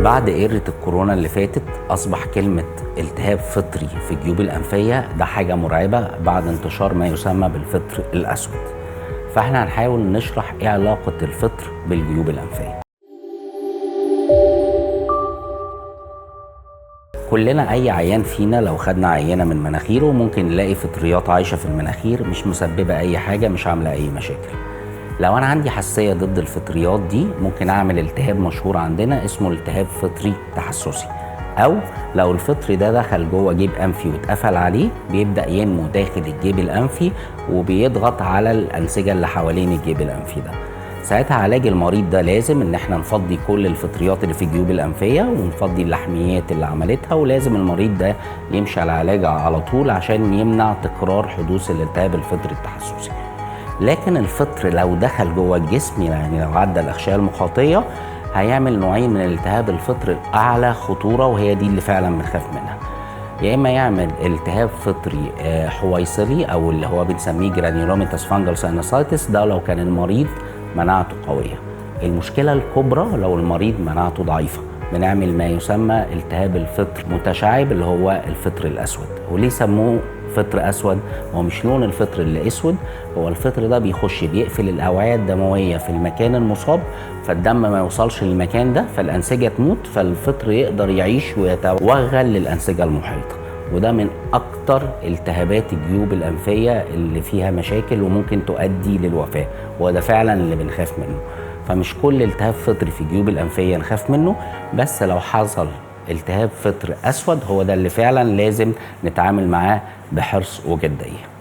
بعد إيرة الكورونا اللي فاتت أصبح كلمة التهاب فطري في الجيوب الأنفية ده حاجة مرعبة بعد انتشار ما يسمى بالفطر الأسود. فاحنا هنحاول نشرح ايه علاقة الفطر بالجيوب الأنفية. كلنا أي عيان فينا لو خدنا عينة من مناخيره ممكن نلاقي فطريات عايشة في المناخير مش مسببة أي حاجة، مش عاملة أي مشاكل. لو أنا عندي حساسية ضد الفطريات دي ممكن أعمل التهاب مشهور عندنا اسمه التهاب فطري تحسسي، أو لو الفطر ده دخل جوه جيب أنفي واتقفل عليه بيبدأ ينمو داخل الجيب الأنفي وبيضغط على الأنسجة اللي حوالين الجيب الأنفي ده. ساعتها علاج المريض ده لازم ان احنا نفضي كل الفطريات اللي في الجيوب الانفيه ونفضي اللحميات اللي عملتها، ولازم المريض ده يمشي على علاج على طول عشان يمنع تكرار حدوث الالتهاب الفطري التحسسي. لكن الفطر لو دخل جوه الجسم، يعني لو عدى الاغشيه المخاطيه، هيعمل نوعين من الالتهاب الفطري الاعلى خطوره، وهي دي اللي فعلا بنخاف منها. يا اما يعمل التهاب فطري حويصلي او اللي هو بنسميه جرانيولوميتاس فانجل ساينوسايتس، ده لو كان المريض مناعته قويه. المشكله الكبرى لو المريض مناعته ضعيفه، بنعمل ما يسمى التهاب الفطر متشعب اللي هو الفطر الاسود. وليه سموه فطر اسود؟ هو مش لون الفطر اللي اسود، هو الفطر ده بيخش بيقفل الاوعيه الدمويه في المكان المصاب، فالدم ما يوصلش للمكان ده، فالانسجه تموت، فالفطر يقدر يعيش ويتوغل للانسجه المحيطه. وده من اكتر التهابات الجيوب الانفيه اللي فيها مشاكل وممكن تؤدي للوفاه، وده فعلا اللي بنخاف منه. فمش كل التهاب فطري في الجيوب الانفيه نخاف منه، بس لو حصل التهاب فطر اسود هو ده اللي فعلا لازم نتعامل معاه بحرص وجديه.